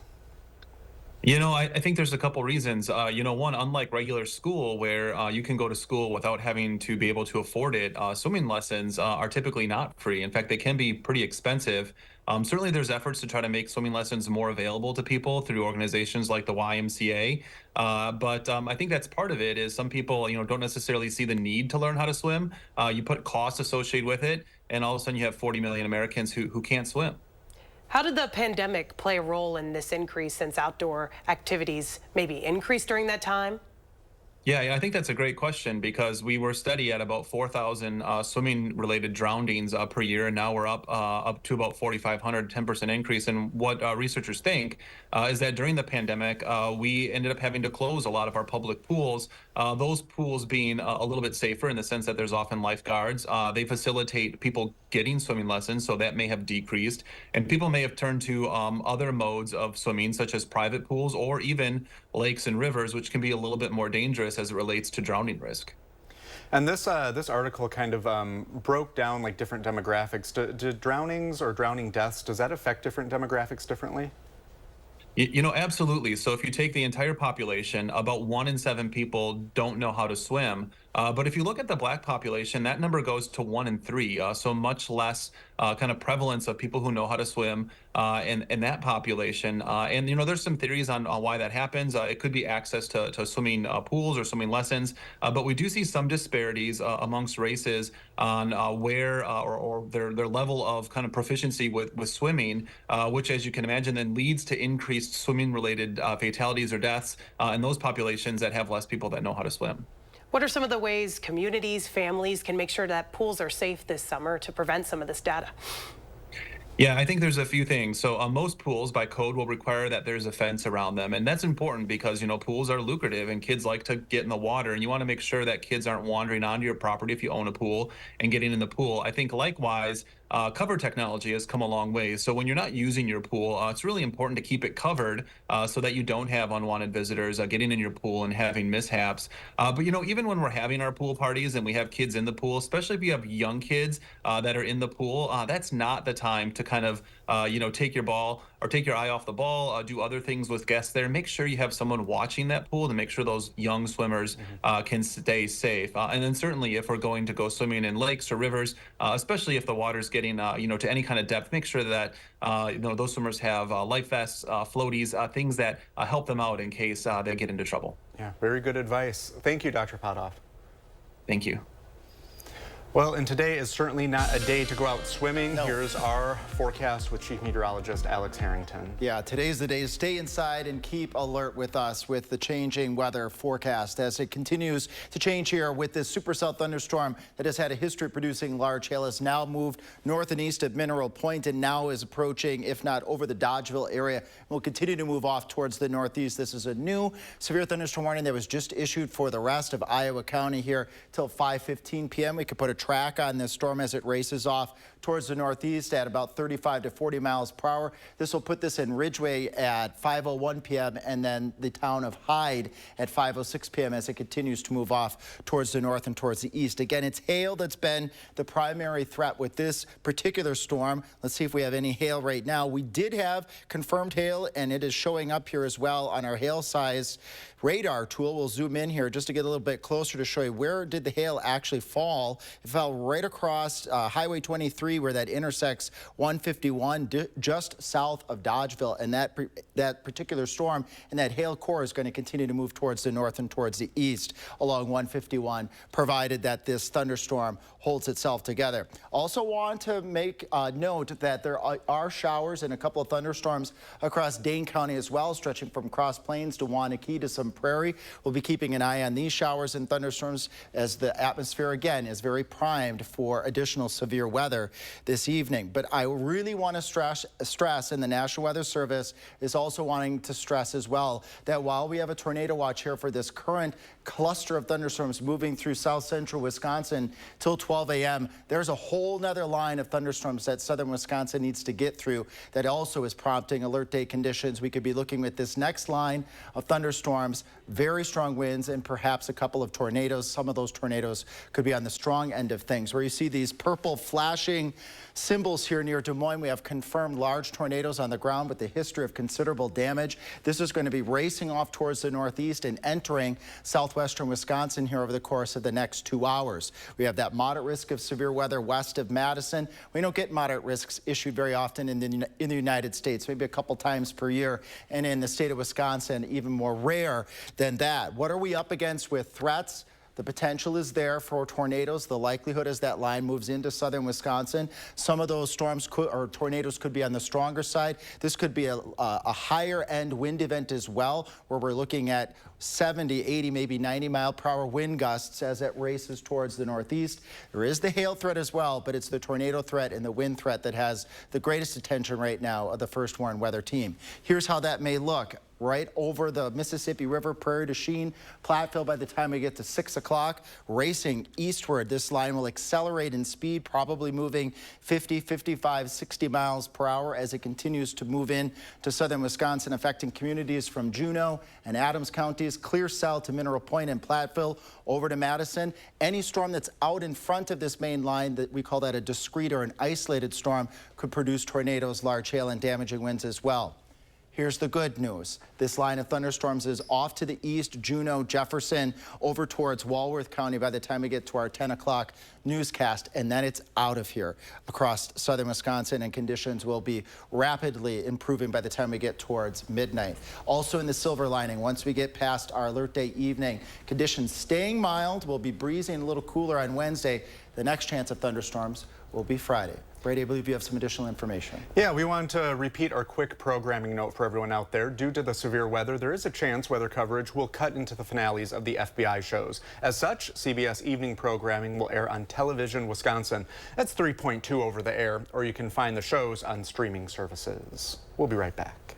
You know, I think there's a couple reasons. One, unlike regular school where you can go to school without having to be able to afford it, swimming lessons are typically not free. In fact, they can be pretty expensive. Certainly there's efforts to try to make swimming lessons more available to people through organizations like the YMCA. But I think that's part of it is some people, don't necessarily see the need to learn how to swim. You put costs associated with it, and all of a sudden you have 40 million Americans who can't swim. How did the pandemic play a role in this increase since outdoor activities maybe increased during that time? Yeah, I think that's a great question because we were steady at about 4,000 swimming-related drownings per year, and now we're up to about 4,500, 10% increase. And what researchers think is that during the pandemic, we ended up having to close a lot of our public pools. Those pools being a little bit safer in the sense that there's often lifeguards. They facilitate people getting swimming lessons, so that may have decreased. And people may have turned to other modes of swimming, such as private pools or even lakes and rivers, which can be a little bit more dangerous as it relates to drowning risk. And this article kind of broke down like different demographics. Do drownings or drowning deaths, does that affect different demographics differently? Absolutely. So if you take the entire population, about 1 in 7 people don't know how to swim. But if you look at the Black population, that number goes to 1 in 3. So much less kind of prevalence of people who know how to swim in that population. And there's some theories on why that happens. It could be access to swimming pools or swimming lessons. But we do see some disparities amongst races on where or their level of kind of proficiency with swimming, which, as you can imagine, then leads to increased swimming-related fatalities or deaths in those populations that have less people that know how to swim. What are some of the ways communities, families can make sure that pools are safe this summer to prevent some of this data? Yeah, I think there's a few things. So most pools by code will require that there's a fence around them. And that's important because, pools are lucrative and kids like to get in the water. And you want to make sure that kids aren't wandering onto your property if you own a pool and getting in the pool. I think likewise, cover technology has come a long way. So when you're not using your pool, it's really important to keep it covered so that you don't have unwanted visitors getting in your pool and having mishaps. But even when we're having our pool parties and we have kids in the pool, especially if you have young kids that are in the pool, that's not the time to kind of take your ball or take your eye off the ball, do other things with guests there. Make sure you have someone watching that pool to make sure those young swimmers can stay safe. And then certainly if we're going to go swimming in lakes or rivers, especially if the water's getting to any kind of depth, make sure that those swimmers have life vests, floaties, things that help them out in case they get into trouble. Yeah, very good advice. Thank you, Dr. Potthoff. Thank you. Well, and today is certainly not a day to go out swimming. No. Here's our forecast with Chief Meteorologist Alex Harrington. Yeah, today's the day to stay inside and keep alert with us with the changing weather forecast as it continues to change here with this supercell thunderstorm that has had a history producing large hail has now moved north and east of Mineral Point and now is approaching, if not over the Dodgeville area, and will continue to move off towards the northeast. This is a new severe thunderstorm warning that was just issued for the rest of Iowa County here till 5:15 p.m. We could put a track on this storm as it races off towards the northeast at about 35 to 40 miles per hour. This will put this in Ridgway at 5:01 p.m. and then the town of Hyde at 5:06 p.m. as it continues to move off towards the north and towards the east. Again, it's hail that's been the primary threat with this particular storm. Let's see if we have any hail right now. We did have confirmed hail, and it is showing up here as well on our hail size radar tool. We'll zoom in here just to get a little bit closer to show you where did the hail actually fall. It fell right across Highway 23 where that intersects 151 just south of Dodgeville, and that particular storm and that hail core is going to continue to move towards the north and towards the east along 151, provided that this thunderstorm holds itself together. Also want to make note that there are showers and a couple of thunderstorms across Dane County as well, stretching from Cross Plains to Waunakee to Prairie. We'll be keeping an eye on these showers and thunderstorms as the atmosphere again is very primed for additional severe weather this evening. But I really want to stress, and the National Weather Service is also wanting to stress as well, that while we have a tornado watch here for this current cluster of thunderstorms moving through south central Wisconsin till 12 a.m., there's a whole nother line of thunderstorms that southern Wisconsin needs to get through that also is prompting alert day conditions. We could be looking at this next line of thunderstorms, very strong winds, and perhaps a couple of tornadoes. Some of those tornadoes could be on the strong end of things. Where you see these purple flashing symbols here near Des Moines, we have confirmed large tornadoes on the ground with a history of considerable damage. This is going to be racing off towards the northeast and entering southwestern Wisconsin here over the course of the next 2 hours. We have that moderate risk of severe weather west of Madison. We don't get moderate risks issued very often in the United States, maybe a couple times per year, and in the state of Wisconsin, even more rare than that. What are we up against with threats? The potential is there for tornadoes. The likelihood as that line moves into southern Wisconsin, some of those storms or tornadoes could be on the stronger side. This could be a higher end wind event as well, where we're looking at 70, 80, maybe 90 mile per hour wind gusts as it races towards the northeast. There is the hail threat as well, but it's the tornado threat and the wind threat that has the greatest attention right now of the First Warn Weather Team. Here's how that may look. Right over the Mississippi River, Prairie du Chien, Platteville by the time we get to 6 o'clock, racing eastward. This line will accelerate in speed, probably moving 50, 55, 60 miles per hour as it continues to move in to southern Wisconsin, affecting communities from Juneau and Adams counties, clear south to Mineral Point and Platteville, over to Madison. Any storm that's out in front of this main line, that we call that a discrete or an isolated storm, could produce tornadoes, large hail, and damaging winds as well. Here's the good news. This line of thunderstorms is off to the east, Juneau, Jefferson, over towards Walworth County by the time we get to our 10 o'clock newscast, and then it's out of here across southern Wisconsin, and conditions will be rapidly improving by the time we get towards midnight. Also in the silver lining, once we get past our alert day evening, conditions staying mild. We'll be breezing a little cooler on Wednesday. The next chance of thunderstorms will be Friday. Brady, I believe you have some additional information. Yeah, we want to repeat our quick programming note for everyone out there. Due to the severe weather, there is a chance weather coverage will cut into the finales of the FBI shows. As such, CBS evening programming will air on Television Wisconsin. That's 3.2 over the air, or you can find the shows on streaming services. We'll be right back.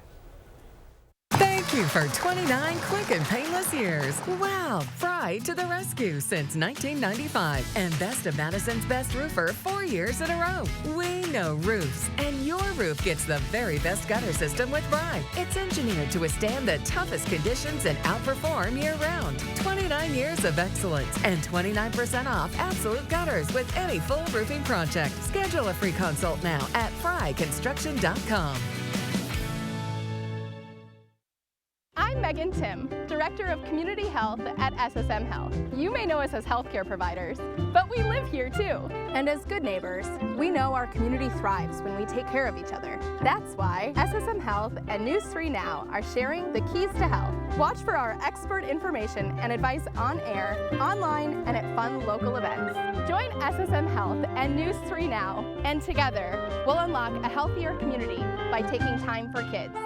Thank you for 29 quick and painless years. Wow, Fry to the rescue since 1995. And Best of Madison's Best Roofer 4 years in a row. We know roofs, and your roof gets the very best gutter system with Fry. It's engineered to withstand the toughest conditions and outperform year-round. 29 years of excellence and 29% off absolute gutters with any full roofing project. Schedule a free consult now at fryconstruction.com. I'm Megan Tim, Director of Community Health at SSM Health. You may know us as healthcare providers, but we live here too. And as good neighbors, we know our community thrives when we take care of each other. That's why SSM Health and News 3 Now are sharing the keys to health. Watch for our expert information and advice on air, online, and at fun local events. Join SSM Health and News 3 Now, and together we'll unlock a healthier community by taking time for kids.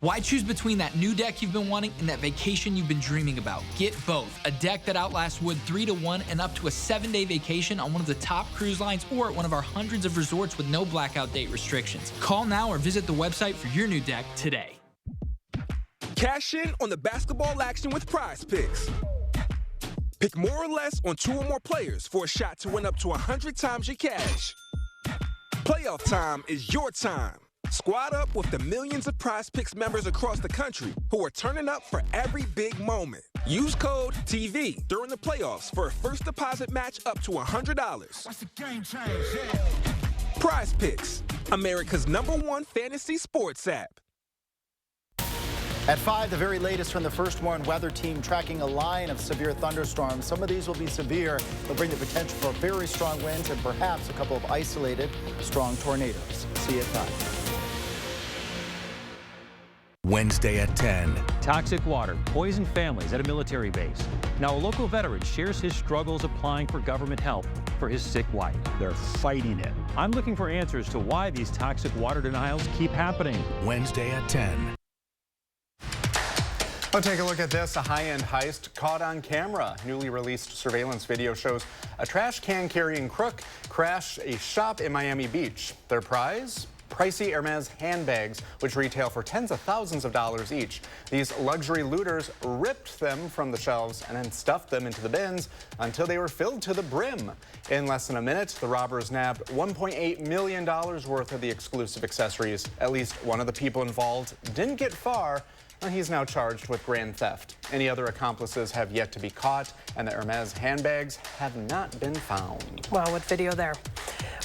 Why choose between that new deck you've been wanting and that vacation you've been dreaming about? Get both. A deck that outlasts wood 3-to-1 and up to a 7-day vacation on one of the top cruise lines or at one of our hundreds of resorts with no blackout date restrictions. Call now or visit the website for your new deck today. Cash in on the basketball action with Prize Picks. Pick more or less on 2 or more players for a shot to win up to 100 times your cash. Playoff time is your time. Squad up with the millions of Prize Picks members across the country who are turning up for every big moment. Use code TV during the playoffs for a first deposit match up to $100. Watch the game change, yeah. Prize Picks, America's #1 fantasy sports app. At 5, the very latest from the First Warn Weather Team, tracking a line of severe thunderstorms. Some of these will be severe. They'll bring the potential for very strong winds and perhaps a couple of isolated strong tornadoes. See you at 5. Wednesday at 10. Toxic water poisoned families at a military base. Now a local veteran shares his struggles applying for government help for his sick wife. They're fighting it. I'm looking for answers to why these toxic water denials keep happening. Wednesday at 10. Oh, take a look at this, a high-end heist caught on camera. Newly released surveillance video shows a trash can carrying crook crash a shop in Miami Beach. Their prize? Pricey Hermes handbags, which retail for tens of thousands of dollars each. These luxury looters ripped them from the shelves and then stuffed them into the bins until they were filled to the brim. In less than a minute, the robbers nabbed $1.8 million worth of the exclusive accessories. At least one of the people involved didn't get far, and he's now charged with grand theft. Any other accomplices have yet to be caught, and the Hermes handbags have not been found. Wow, what video there.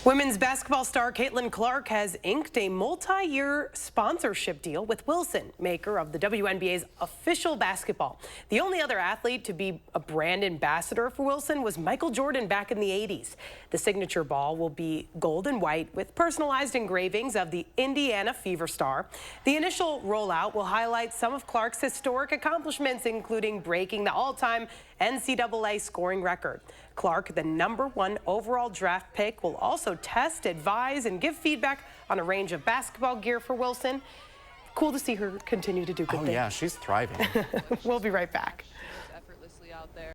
Women's basketball star Caitlin Clark has inked a multi-year sponsorship deal with Wilson, maker of the WNBA's official basketball. The only other athlete to be a brand ambassador for Wilson was Michael Jordan back in the 80s. The signature ball will be gold and white with personalized engravings of the Indiana Fever star. The initial rollout will highlight some of Clark's historic accomplishments, including breaking the all-time NCAA scoring record. Clark, the #1 overall draft pick, will also test, advise, and give feedback on a range of basketball gear for Wilson. Cool to see her continue to do good things. Oh yeah, she's thriving. We'll be right back.